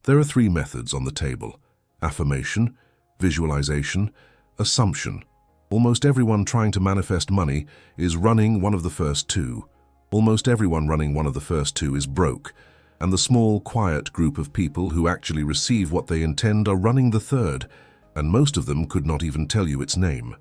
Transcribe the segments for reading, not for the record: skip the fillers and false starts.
There are three methods on the table: affirmation, visualization, assumption. Almost everyone trying to manifest money is running one of the first two. Almost everyone running one of the first two is broke, and the small, quiet group of people who actually receive what they intend are running the third, and most of them could not even tell you its name.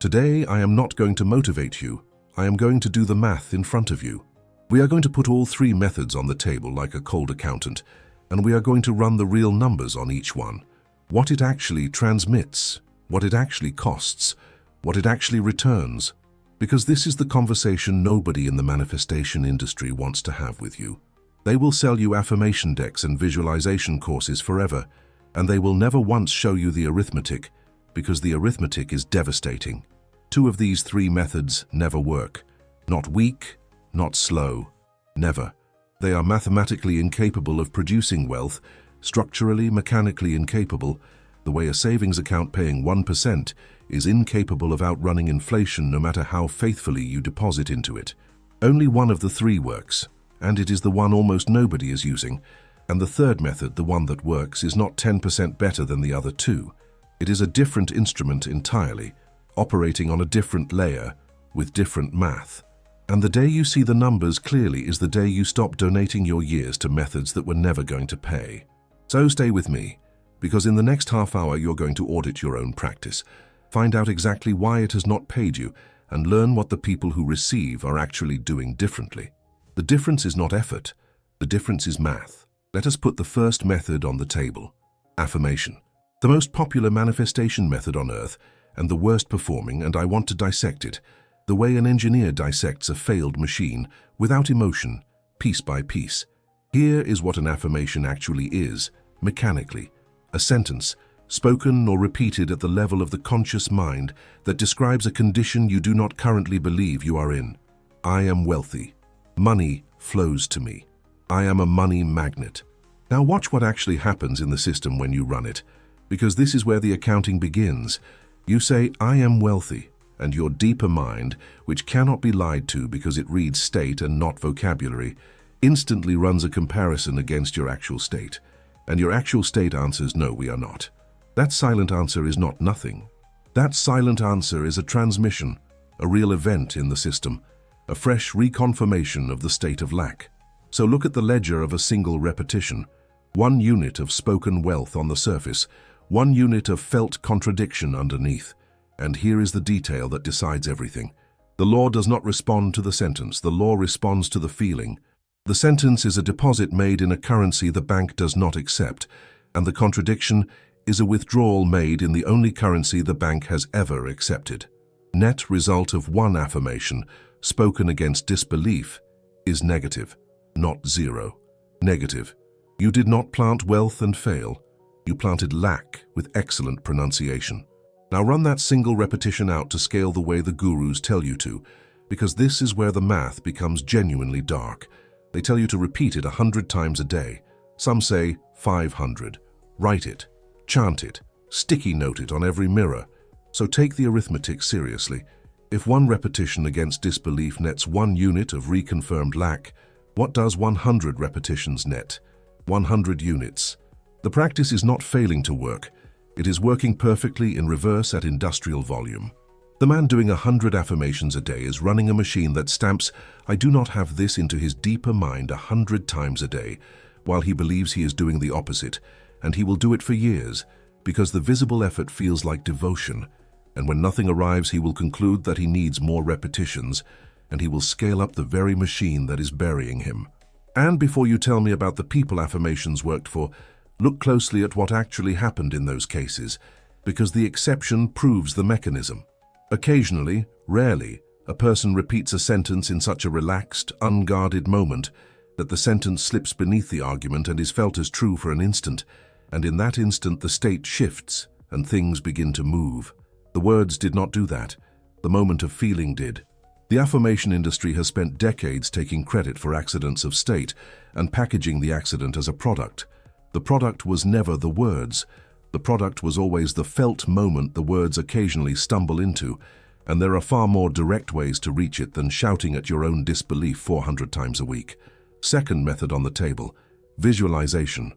Today, I am not going to motivate you. I am going to do the math in front of you. We are going to put all three methods on the table like a cold accountant, and we are going to run the real numbers on each one. What it actually transmits, what it actually costs, what it actually returns. Because this is the conversation nobody in the manifestation industry wants to have with you. They will sell you affirmation decks and visualization courses forever, and they will never once show you the arithmetic, because the arithmetic is devastating. Two of these three methods never work. Not weak, not slow, never. They are mathematically incapable of producing wealth, structurally, mechanically incapable, the way a savings account paying 1% is incapable of outrunning inflation no matter how faithfully you deposit into it. Only one of the three works, and it is the one almost nobody is using, and the third method, the one that works, is not 10% better than the other two. It is a different instrument entirely, operating on a different layer, with different math. And the day you see the numbers clearly is the day you stop donating your years to methods that were never going to pay. So stay with me, because in the next half hour you're going to audit your own practice, find out exactly why it has not paid you, and learn what the people who receive are actually doing differently. The difference is not effort, the difference is math. Let us put the first method on the table: affirmation. The most popular manifestation method on earth, and the worst performing, and I want to dissect it, the way an engineer dissects a failed machine, without emotion, piece by piece. Here is what an affirmation actually is, mechanically: a sentence, spoken or repeated at the level of the conscious mind, that describes a condition you do not currently believe you are in. I am wealthy. Money flows to me. I am a money magnet. Now watch what actually happens in the system when you run it, because this is where the accounting begins. You say, I am wealthy, and your deeper mind, which cannot be lied to because it reads state and not vocabulary, instantly runs a comparison against your actual state. And your actual state answers, no, we are not. That silent answer is not nothing. That silent answer is a transmission, a real event in the system, a fresh reconfirmation of the state of lack. So look at the ledger of a single repetition. 1 unit of spoken wealth on the surface, 1 unit of felt contradiction underneath. And here is the detail that decides everything. The law does not respond to the sentence, the law responds to the feeling. The sentence is a deposit made in a currency the bank does not accept, and the contradiction is a withdrawal made in the only currency the bank has ever accepted. Net result of one affirmation, spoken against disbelief, is negative, not zero. Negative. You did not plant wealth and fail. You planted lack with excellent pronunciation. Now run that single repetition out to scale the way the gurus tell you to, because this is where the math becomes genuinely dark. They tell you to repeat it 100 times a day. Some say 500. Write it, chant it, sticky note it on every mirror. So take the arithmetic seriously. If one repetition against disbelief nets 1 unit of reconfirmed lack, what does 100 repetitions net? 100 units. The practice is not failing to work. It is working perfectly in reverse at industrial volume. The man doing 100 affirmations a day is running a machine that stamps, I do not have this, into his deeper mind 100 times a day, while he believes he is doing the opposite, and he will do it for years, because the visible effort feels like devotion, and when nothing arrives he will conclude that he needs more repetitions, and he will scale up the very machine that is burying him. And before you tell me about the people affirmations worked for, look closely at what actually happened in those cases, because the exception proves the mechanism. Occasionally, rarely, a person repeats a sentence in such a relaxed, unguarded moment that the sentence slips beneath the argument and is felt as true for an instant, and in that instant the state shifts and things begin to move. The words did not do that. The moment of feeling did. The affirmation industry has spent decades taking credit for accidents of state and packaging the accident as a product. The product was never the words. The product was always the felt moment the words occasionally stumble into, and there are far more direct ways to reach it than shouting at your own disbelief 400 times a week. Second method on the table: visualization.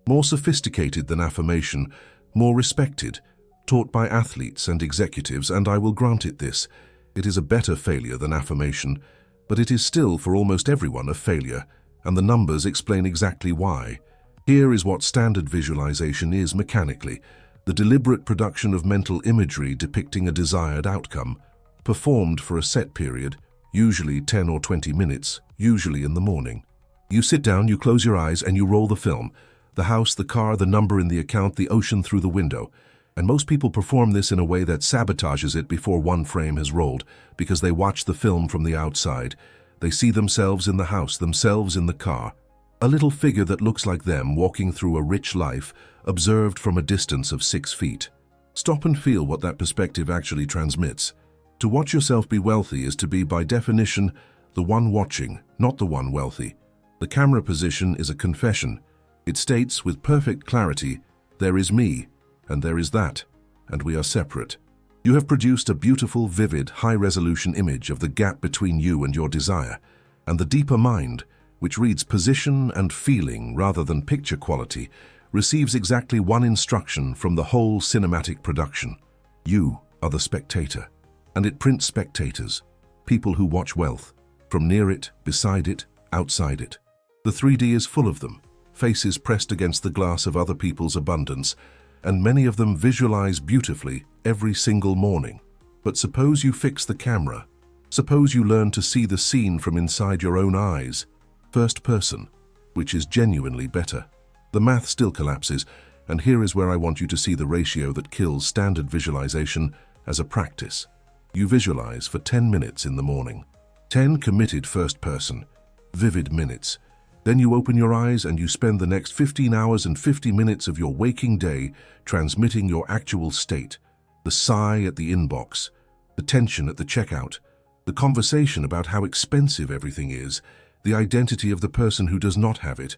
More sophisticated than affirmation, more respected, taught by athletes and executives, and I will grant it this. It is a better failure than affirmation, but it is still for almost everyone a failure, and the numbers explain exactly why. Here is what standard visualization is mechanically: the deliberate production of mental imagery depicting a desired outcome, performed for a set period, usually 10 or 20 minutes, usually in the morning. You sit down, you close your eyes, and you roll the film. The house, the car, the number in the account, the ocean through the window. And most people perform this in a way that sabotages it before one frame has rolled, because they watch the film from the outside. They see themselves in the house, themselves in the car. A little figure that looks like them walking through a rich life, observed from a distance of 6 feet. Stop and feel what that perspective actually transmits. To watch yourself be wealthy is to be, by definition, the one watching, not the one wealthy. The camera position is a confession. It states with perfect clarity, there is me, and there is that, and we are separate. You have produced a beautiful, vivid, high-resolution image of the gap between you and your desire, and the deeper mind, which reads position and feeling rather than picture quality, receives exactly one instruction from the whole cinematic production. You are the spectator, and it prints spectators, people who watch wealth, from near it, beside it, outside it. The 3D is full of them, faces pressed against the glass of other people's abundance, and many of them visualize beautifully every single morning. But suppose you fix the camera. Suppose you learn to see the scene from inside your own eyes, first person, which is genuinely better. The math still collapses, and here is where I want you to see the ratio that kills standard visualization as a practice. You visualize for 10 minutes in the morning. 10 committed first person, vivid minutes. Then you open your eyes and you spend the next 15 hours and 50 minutes of your waking day transmitting your actual state. The sigh at the inbox, the tension at the checkout, the conversation about how expensive everything is, the identity of the person who does not have it,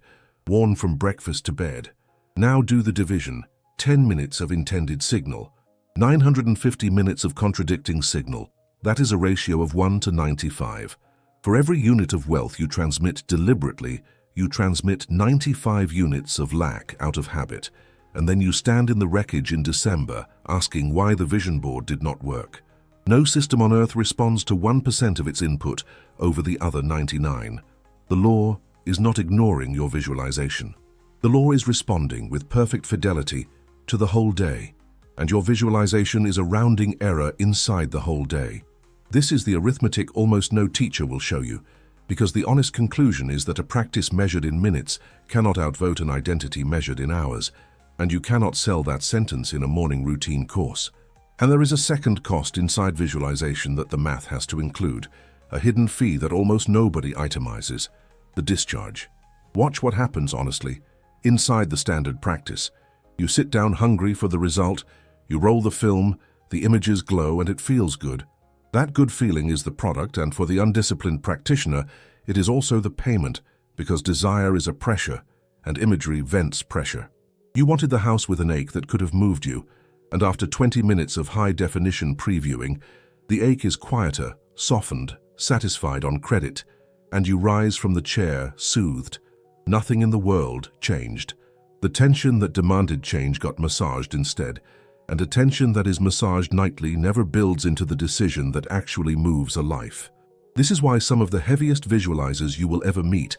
worn from breakfast to bed. Now do the division. 10 minutes of intended signal, 950 minutes of contradicting signal. That is a ratio of 1 to 95. For every unit of wealth you transmit deliberately, you transmit 95 units of lack out of habit, and then you stand in the wreckage in December asking why the vision board did not work. No system on earth responds to 1% of its input over the other 99. The law is not ignoring your visualization. The law is responding with perfect fidelity to the whole day, and your visualization is a rounding error inside the whole day. This is the arithmetic almost no teacher will show you, because the honest conclusion is that a practice measured in minutes cannot outvote an identity measured in hours, and you cannot sell that sentence in a morning routine course. And there is a second cost inside visualization that the math has to include, a hidden fee that almost nobody itemizes: the discharge. Watch what happens honestly, inside the standard practice. You sit down hungry for the result, you roll the film, the images glow, and it feels good. That good feeling is the product, and for the undisciplined practitioner, it is also the payment, because desire is a pressure, and imagery vents pressure. You wanted the house with an ache that could have moved you, and after 20 minutes of high-definition previewing, the ache is quieter, softened, satisfied on credit, and you rise from the chair, soothed. Nothing in the world changed. The tension that demanded change got massaged instead, and a tension that is massaged nightly never builds into the decision that actually moves a life. This is why some of the heaviest visualizers you will ever meet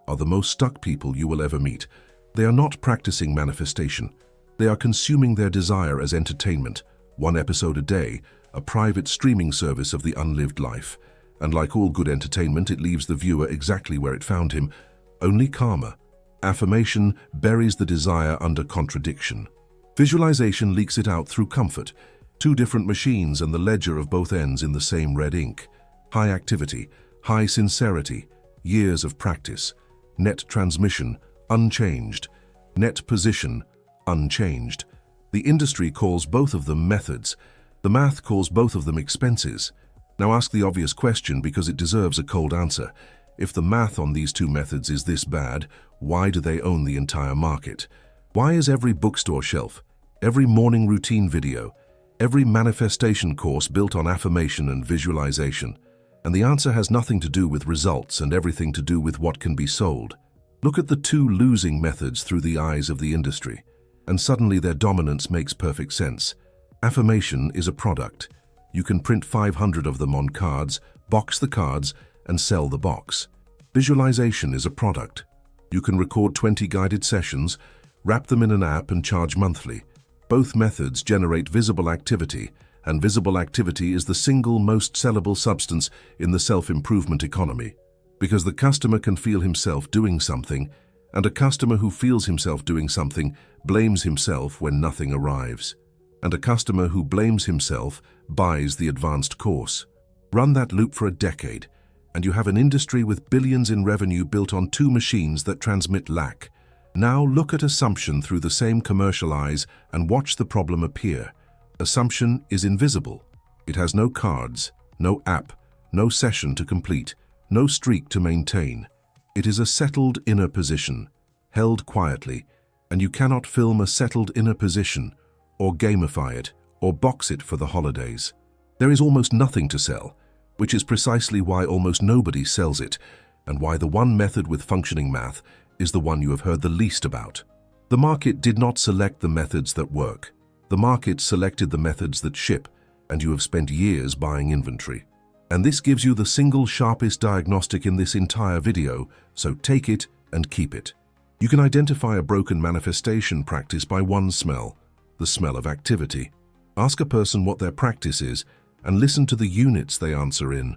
are the most stuck people you will ever meet. They are not practicing manifestation. They are consuming their desire as entertainment, one episode a day, a private streaming service of the unlived life. And like all good entertainment, it leaves the viewer exactly where it found him, only calmer. Affirmation buries the desire under contradiction. Visualization leaks it out through comfort. 2 different machines and the ledger of both ends in the same red ink. High activity, high sincerity, years of practice. Net transmission, unchanged. Net position, unchanged. The industry calls both of them methods. The math calls both of them expenses. Now ask the obvious question because it deserves a cold answer. If the math on these 2 methods is this bad, why do they own the entire market? Why is every bookstore shelf, every morning routine video, every manifestation course built on affirmation and visualization? And the answer has nothing to do with results and everything to do with what can be sold. Look at the two losing methods through the eyes of the industry, and suddenly their dominance makes perfect sense. Affirmation is a product. You can print 500 of them on cards, box the cards, and sell the box. Visualization is a product. You can record 20 guided sessions, wrap them in an app and charge monthly. Both methods generate visible activity, and visible activity is the single most sellable substance in the self-improvement economy. Because the customer can feel himself doing something, and a customer who feels himself doing something blames himself when nothing arrives. And a customer who blames himself buys the advanced course. Run that loop for a decade, and you have an industry with billions in revenue built on two machines that transmit lack. Now look at assumption through the same commercial eyes and watch the problem appear. Assumption is invisible. It has no cards, no app, no session to complete, no streak to maintain. It is a settled inner position, held quietly, and you cannot film a settled inner position, or gamify it, or box it for the holidays. There is almost nothing to sell, which is precisely why almost nobody sells it, and why the one method with functioning math is the one you have heard the least about. The market did not select the methods that work. The market selected the methods that ship, and you have spent years buying inventory. And this gives you the single sharpest diagnostic in this entire video, so take it and keep it. You can identify a broken manifestation practice by one smell, the smell of activity. Ask a person what their practice is and listen to the units they answer in.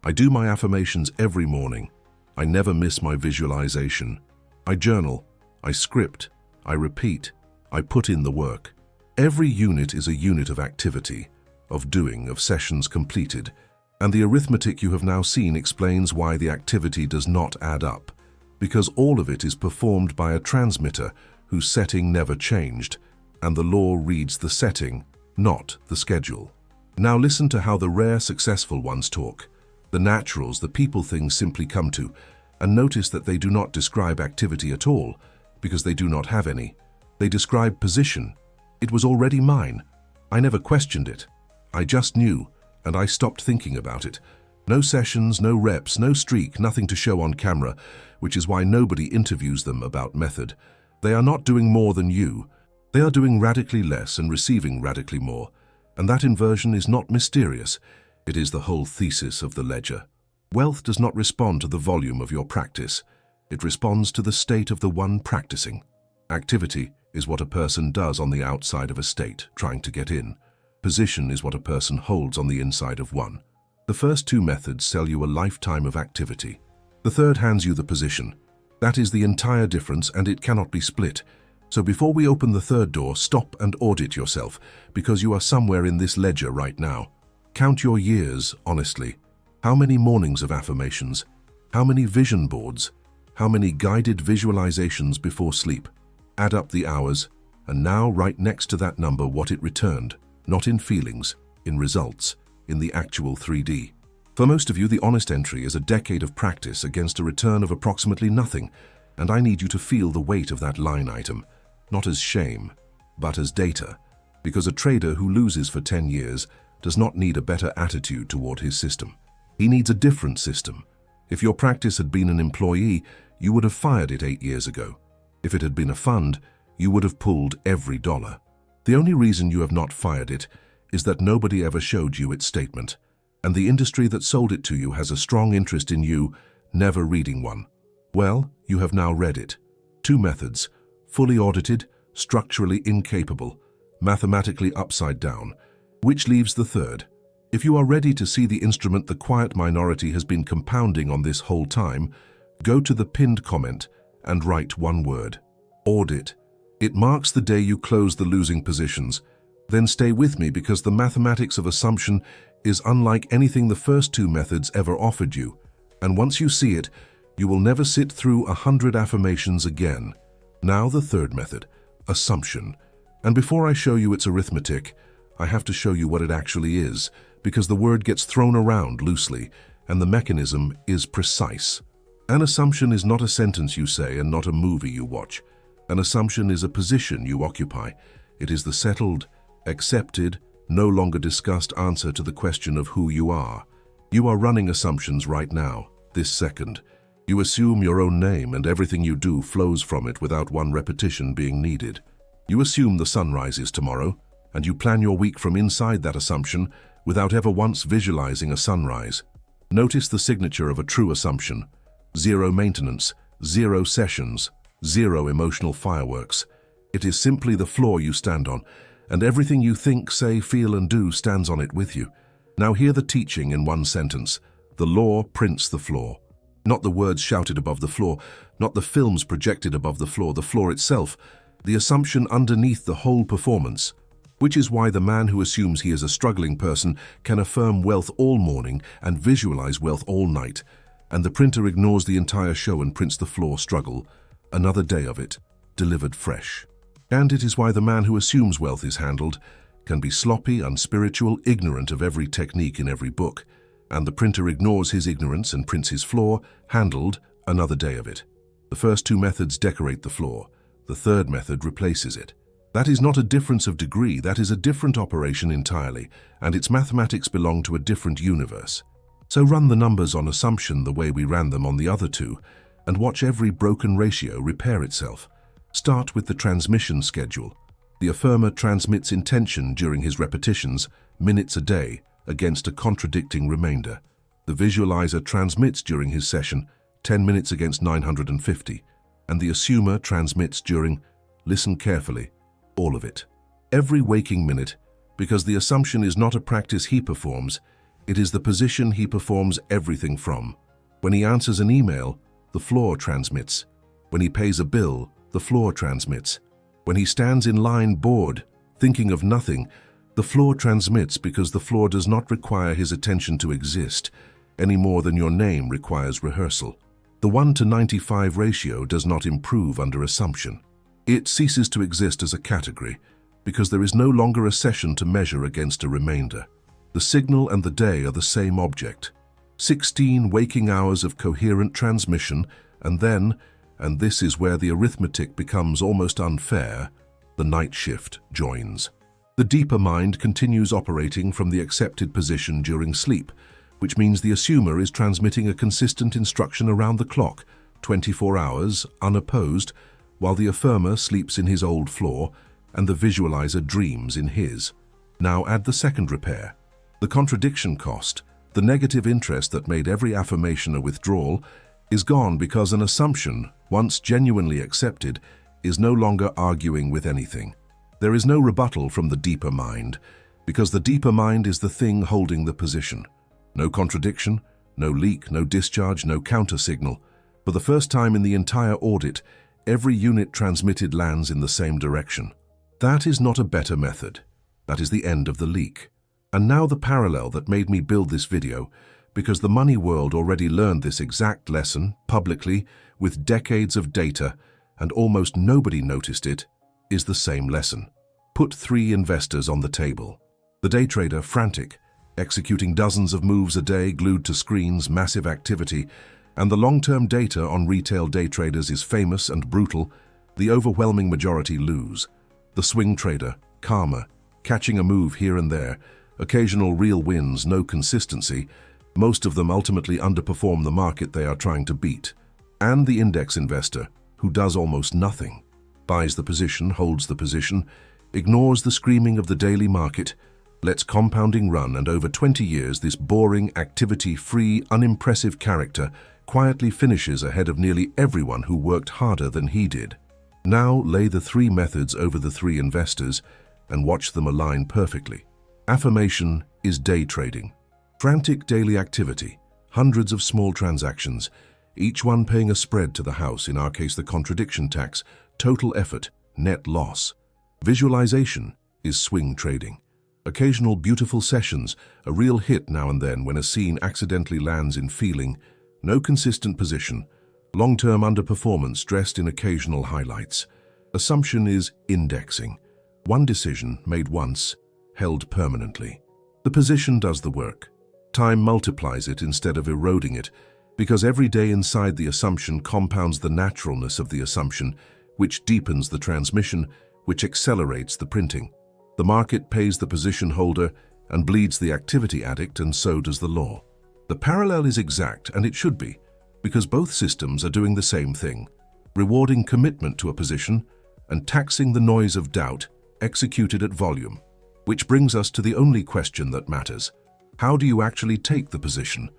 I do my affirmations every morning. I never miss my visualization. I journal, I script, I repeat, I put in the work. Every unit is a unit of activity, of doing, of sessions completed, and the arithmetic you have now seen explains why the activity does not add up, because all of it is performed by a transmitter whose setting never changed, and the law reads the setting, not the schedule. Now listen to how the rare successful ones talk, the naturals, the people things simply come to, and notice that they do not describe activity at all, because they do not have any. They describe position. It was already mine. I never questioned it. I just knew, and I stopped thinking about it. No sessions, no reps, no streak, nothing to show on camera, which is why nobody interviews them about method. They are not doing more than you. They are doing radically less and receiving radically more. And that inversion is not mysterious. It is the whole thesis of the ledger. Wealth does not respond to the volume of your practice. It responds to the state of the one practicing. Activity is what a person does on the outside of a state, trying to get in. Position is what a person holds on the inside of one. The first two methods sell you a lifetime of activity. The third hands you the position. That is the entire difference, and it cannot be split. So before we open the third door, stop and audit yourself, because you are somewhere in this ledger right now. Count your years, honestly. How many mornings of affirmations? How many vision boards? How many guided visualizations before sleep? Add up the hours, and now write next to that number what it returned, not in feelings, in results, in the actual 3D. For most of you, the honest entry is a decade of practice against a return of approximately nothing, and I need you to feel the weight of that line item, not as shame, but as data, because a trader who loses for 10 years does not need a better attitude toward his system. He needs a different system. If your practice had been an employee, you would have fired it 8 years ago. If it had been a fund, you would have pulled every dollar. The only reason you have not fired it is that nobody ever showed you its statement, and the industry that sold it to you has a strong interest in you never reading one. Well, you have now read it. Two methods, fully audited, structurally incapable, mathematically upside down, which leaves the third. If you are ready to see the instrument the quiet minority has been compounding on this whole time, go to the pinned comment and write one word: audit. It marks the day you close the losing positions. Then stay with me, because the mathematics of assumption is unlike anything the first two methods ever offered you. And once you see it, you will never sit through 100 affirmations again. Now the third method, assumption. And before I show you its arithmetic, I have to show you what it actually is, because the word gets thrown around loosely, and the mechanism is precise. An assumption is not a sentence you say and not a movie you watch. An assumption is a position you occupy. It is the settled, accepted, no longer discussed answer to the question of who you are. You are running assumptions right now, this second. You assume your own name and everything you do flows from it without one repetition being needed. You assume the sun rises tomorrow, and you plan your week from inside that assumption without ever once visualizing a sunrise. Notice the signature of a true assumption. Zero maintenance, zero sessions, zero emotional fireworks. It is simply the floor you stand on, and everything you think, say, feel, and do stands on it with you. Now hear the teaching in one sentence. The law prints the floor. Not the words shouted above the floor, not the films projected above the floor itself, the assumption underneath the whole performance. Which is why the man who assumes he is a struggling person can affirm wealth all morning and visualize wealth all night, and the printer ignores the entire show and prints the floor struggle, another day of it, delivered fresh. And it is why the man who assumes wealth is handled can be sloppy, unspiritual, ignorant of every technique in every book, and the printer ignores his ignorance and prints his floor, handled, another day of it. The first two methods decorate the floor. The third method replaces it. That is not a difference of degree, that is a different operation entirely, and its mathematics belong to a different universe. So run the numbers on assumption the way we ran them on the other two, and watch every broken ratio repair itself. Start with the transmission schedule. The affirmer transmits intention during his repetitions, minutes a day, against a contradicting remainder. The visualizer transmits during his session, 10 minutes against 950, and the assumer transmits during, listen carefully, all of it. Every waking minute, because the assumption is not a practice he performs, it is the position he performs everything from. When he answers an email, the floor transmits. When he pays a bill, the floor transmits. When he stands in line bored, thinking of nothing, the floor transmits because the floor does not require his attention to exist, any more than your name requires rehearsal. The 1:95 ratio does not improve under assumption. It ceases to exist as a category because there is no longer a session to measure against a remainder. The signal and the day are the same object. 16 waking hours of coherent transmission, and then, and this is where the arithmetic becomes almost unfair, the night shift joins. The deeper mind continues operating from the accepted position during sleep, which means the assumer is transmitting a consistent instruction around the clock, 24 hours, unopposed, while the affirmer sleeps in his old floor and the visualizer dreams in his. Now add the second repair. The contradiction cost, the negative interest that made every affirmation a withdrawal, is gone because an assumption, once genuinely accepted, is no longer arguing with anything. There is no rebuttal from the deeper mind, because the deeper mind is the thing holding the position. No contradiction, no leak, no discharge, no counter-signal. For the first time in the entire audit, every unit transmitted lands in the same direction. That is not a better method. That is the end of the leak. And now the parallel that made me build this video, because the money world already learned this exact lesson publicly with decades of data and almost nobody noticed it, is the same lesson. Put 3 investors on the table. The day trader, frantic, executing dozens of moves a day glued to screens, massive activity, and the long-term data on retail day traders is famous and brutal, the overwhelming majority lose. The swing trader, calmer, catching a move here and there, occasional real wins, no consistency, most of them ultimately underperform the market they are trying to beat. And the index investor, who does almost nothing, buys the position, holds the position, ignores the screaming of the daily market, lets compounding run, and over 20 years this boring, activity-free, unimpressive character quietly finishes ahead of nearly everyone who worked harder than he did. Now lay the 3 methods over the 3 investors and watch them align perfectly. Affirmation is day trading. Frantic daily activity, hundreds of small transactions, each one paying a spread to the house, in our case the contradiction tax, total effort, net loss. Visualization is swing trading. Occasional beautiful sessions, a real hit now and then when a scene accidentally lands in feeling, no consistent position, long-term underperformance dressed in occasional highlights. Assumption is indexing. One decision made once, held permanently. The position does the work. Time multiplies it instead of eroding it, because every day inside the assumption compounds the naturalness of the assumption, which deepens the transmission, which accelerates the printing. The market pays the position holder and bleeds the activity addict, and so does the law. The parallel is exact, and it should be. Because both systems are doing the same thing, rewarding commitment to a position and taxing the noise of doubt executed at volume. Which brings us to the only question that matters. How do you actually take the position?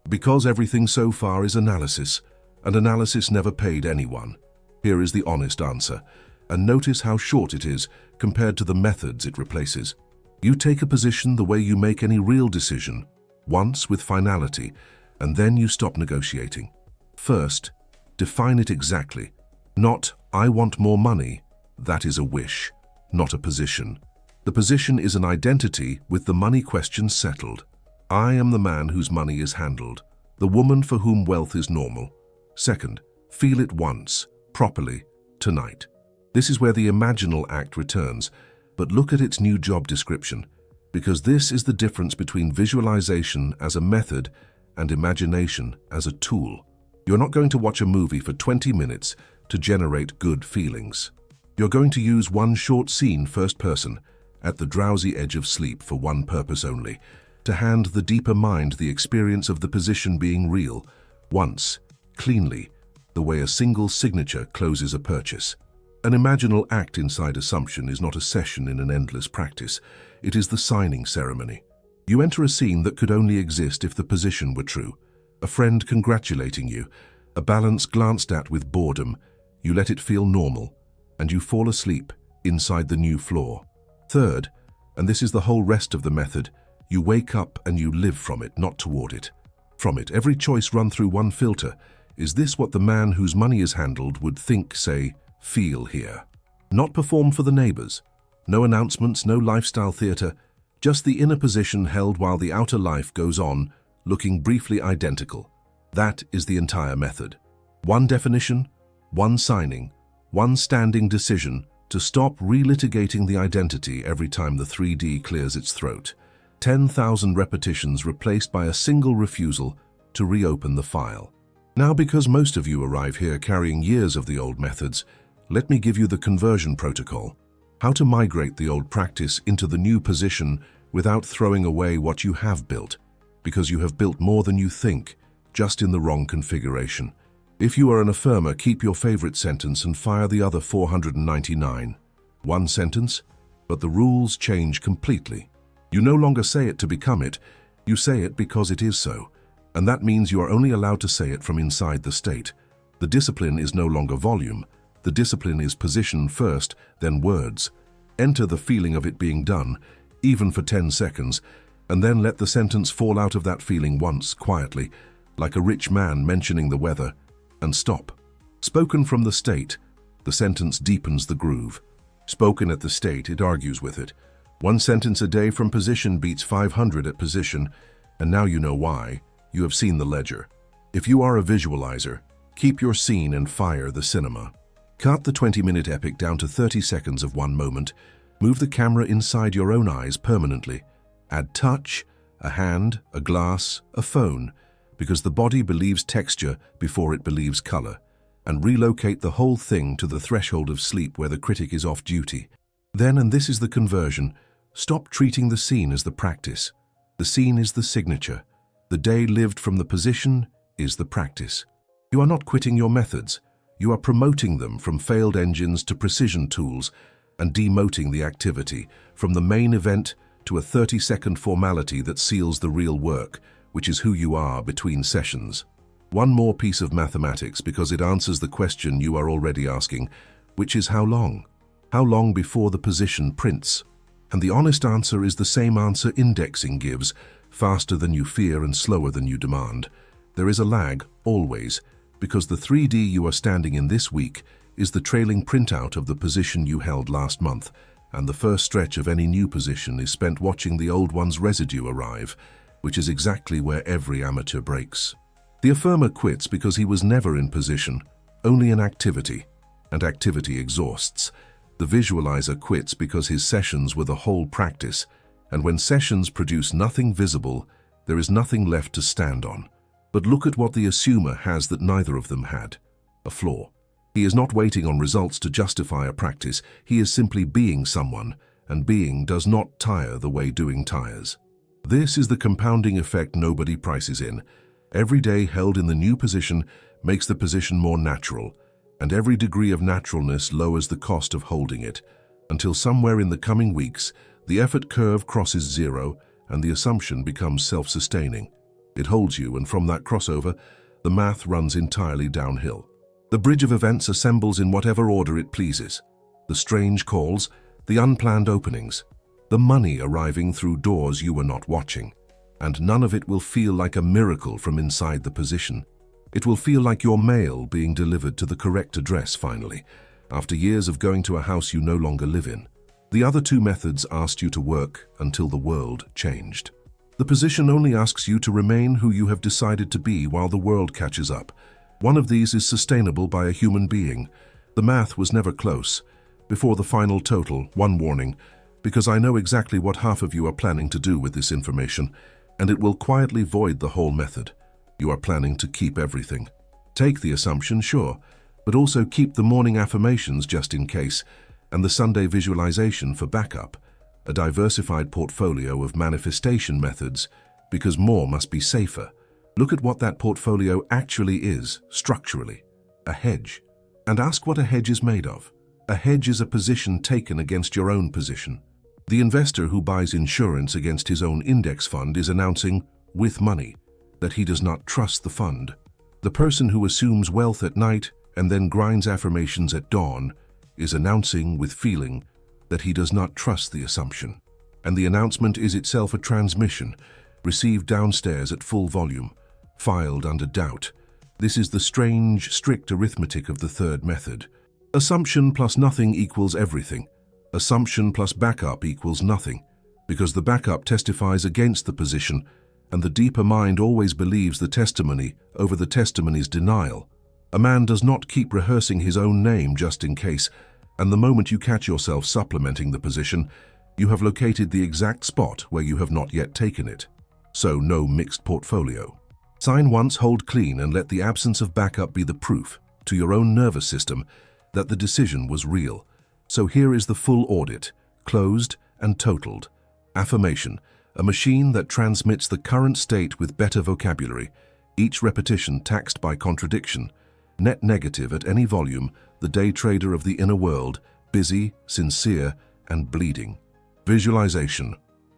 Because everything so far is analysis, and analysis never paid anyone. Here is the honest answer, and notice how short it is compared to the methods it replaces. You take a position the way you make any real decision, once with finality, and then you stop negotiating. First, define it exactly. Not, I want more money. That is a wish, not a position. The position is an identity with the money question settled. I am the man whose money is handled, the woman for whom wealth is normal. Second, feel it once, properly, tonight. This is where the imaginal act returns, but look at its new job description, because this is the difference between visualization as a method and imagination as a tool. You're not going to watch a movie for 20 minutes to generate good feelings. You're going to use one short scene, first person, at the drowsy edge of sleep for one purpose only, to hand the deeper mind the experience of the position being real, once, cleanly, the way a single signature closes a purchase. An imaginal act inside assumption is not a session in an endless practice. It is the signing ceremony. You enter a scene that could only exist if the position were true. A friend congratulating you, a balance glanced at with boredom, you let it feel normal, and you fall asleep inside the new floor. Third, and this is the whole rest of the method, you wake up and you live from it, not toward it. From it, every choice run through one filter. Is this what the man whose money is handled would think, say, feel here? Not perform for the neighbors. No announcements, no lifestyle theater, just the inner position held while the outer life goes on, looking briefly identical. That is the entire method. One definition, one signing, one standing decision to stop relitigating the identity every time the 3D clears its throat. 10,000 repetitions replaced by a single refusal to reopen the file. Now, because most of you arrive here carrying years of the old methods, let me give you the conversion protocol. How to migrate the old practice into the new position without throwing away what you have built, because you have built more than you think, just in the wrong configuration. If you are an affirmer, keep your favorite sentence and fire the other 499. One sentence, but the rules change completely. You no longer say it to become it, you say it because it is so, and that means you are only allowed to say it from inside the state. The discipline is no longer volume. The discipline is position first, then words. Enter the feeling of it being done, even for 10 seconds, and then let the sentence fall out of that feeling once, quietly, like a rich man mentioning the weather, and stop. Spoken from the state, the sentence deepens the groove. Spoken at the state, it argues with it. One sentence a day from position beats 500 at position, and now you know why. You have seen the ledger. If you are a visualizer, keep your scene and fire the cinema. Cut the 20-minute epic down to 30 seconds of one moment. Move the camera inside your own eyes permanently. Add touch, a hand, a glass, a phone, because the body believes texture before it believes color, and relocate the whole thing to the threshold of sleep where the critic is off duty. Then, and this is the conversion, stop treating the scene as the practice. The scene is the signature. The day lived from the position is the practice. You are not quitting your methods. You are promoting them from failed engines to precision tools and demoting the activity from the main event to a 30-second formality that seals the real work, which is who you are between sessions. One more piece of mathematics because it answers the question you are already asking, which is how long? How long before the position prints? And the honest answer is the same answer indexing gives, faster than you fear and slower than you demand. There is a lag, always, because the 3D you are standing in this week is the trailing printout of the position you held last month, and the first stretch of any new position is spent watching the old one's residue arrive, which is exactly where every amateur breaks. The affirmer quits because he was never in position, only in activity, and activity exhausts. The visualizer quits because his sessions were the whole practice, and when sessions produce nothing visible, there is nothing left to stand on. But look at what the assumer has that neither of them had: a flaw. He is not waiting on results to justify a practice, he is simply being someone, and being does not tire the way doing tires. This is the compounding effect nobody prices in, Every day held in the new position makes the position more natural, and every degree of naturalness lowers the cost of holding it, until somewhere in the coming weeks, the effort curve crosses zero and the assumption becomes self-sustaining. It holds you, and from that crossover, the math runs entirely downhill. The bridge of events assembles in whatever order it pleases. The strange calls, the unplanned openings, the money arriving through doors you were not watching. And none of it will feel like a miracle from inside the position. It will feel like your mail being delivered to the correct address finally, after years of going to a house you no longer live in. The other two methods asked you to work until the world changed. The position only asks you to remain who you have decided to be while the world catches up. One of these is sustainable by a human being. The math was never close. Before the final total, one warning, because I know exactly what half of you are planning to do with this information, and it will quietly void the whole method. You are planning to keep everything. Take the assumption, sure, but also keep the morning affirmations just in case, and the Sunday visualization for backup, a diversified portfolio of manifestation methods, because more must be safer. Look at what that portfolio actually is, structurally. A hedge. And ask what a hedge is made of. A hedge is a position taken against your own position. The investor who buys insurance against his own index fund is announcing, with money, that he does not trust the fund. The person who assumes wealth at night and then grinds affirmations at dawn is announcing with feeling that he does not trust the assumption. And the announcement is itself a transmission, received downstairs at full volume, filed under doubt. This is the strange, strict arithmetic of the third method. Assumption plus nothing equals everything. Assumption plus backup equals nothing, because the backup testifies against the position, and the deeper mind always believes the testimony over the testimony's denial. A man does not keep rehearsing his own name just in case, and the moment you catch yourself supplementing the position, you have located the exact spot where you have not yet taken it. So no mixed portfolio. Sign once, hold clean, and let the absence of backup be the proof to your own nervous system that the decision was real. So here is the full audit, closed and totaled. Affirmation, a machine that transmits the current state with better vocabulary, each repetition taxed by contradiction. Net negative at any volume, the day trader of the inner world, busy, sincere, and bleeding. Visualization,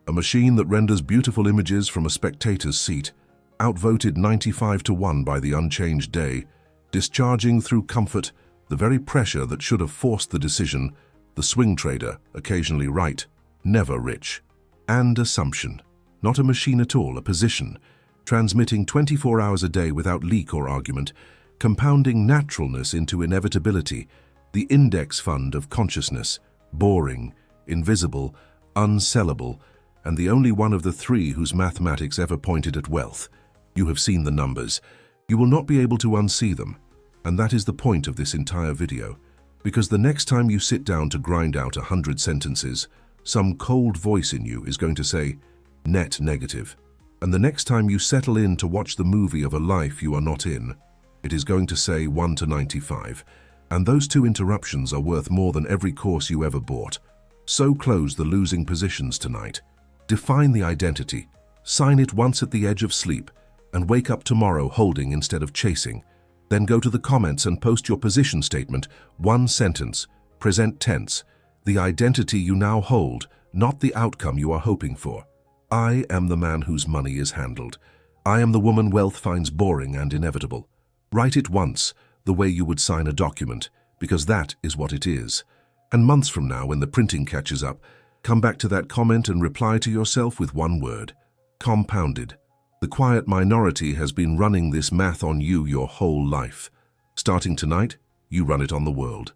a machine that renders beautiful images from a spectator's seat, outvoted 95-1 by the unchanged day, discharging through comfort the very pressure that should have forced the decision, the swing trader, occasionally right, never rich. And assumption, not a machine at all, a position, transmitting 24 hours a day without leak or argument, compounding naturalness into inevitability, the index fund of consciousness, boring, invisible, unsellable, and the only one of the three whose mathematics ever pointed at wealth. You have seen the numbers. You will not be able to unsee them. And that is the point of this entire video, because the next time you sit down to grind out 100 sentences, some cold voice in you is going to say, net negative. And the next time you settle in to watch the movie of a life you are not in, it is going to say 1 to 95. And those two interruptions are worth more than every course you ever bought. So close the losing positions tonight. Define the identity. Sign it once at the edge of sleep, and wake up tomorrow holding instead of chasing. Then go to the comments and post your position statement, one sentence, present tense, the identity you now hold, not the outcome you are hoping for. I am the man whose money is handled. I am the woman wealth finds boring and inevitable. Write it once, the way you would sign a document, because that is what it is. And months from now, when the printing catches up, come back to that comment and reply to yourself with one word: compounded. The quiet minority has been running this math on you your whole life. Starting tonight, you run it on the world.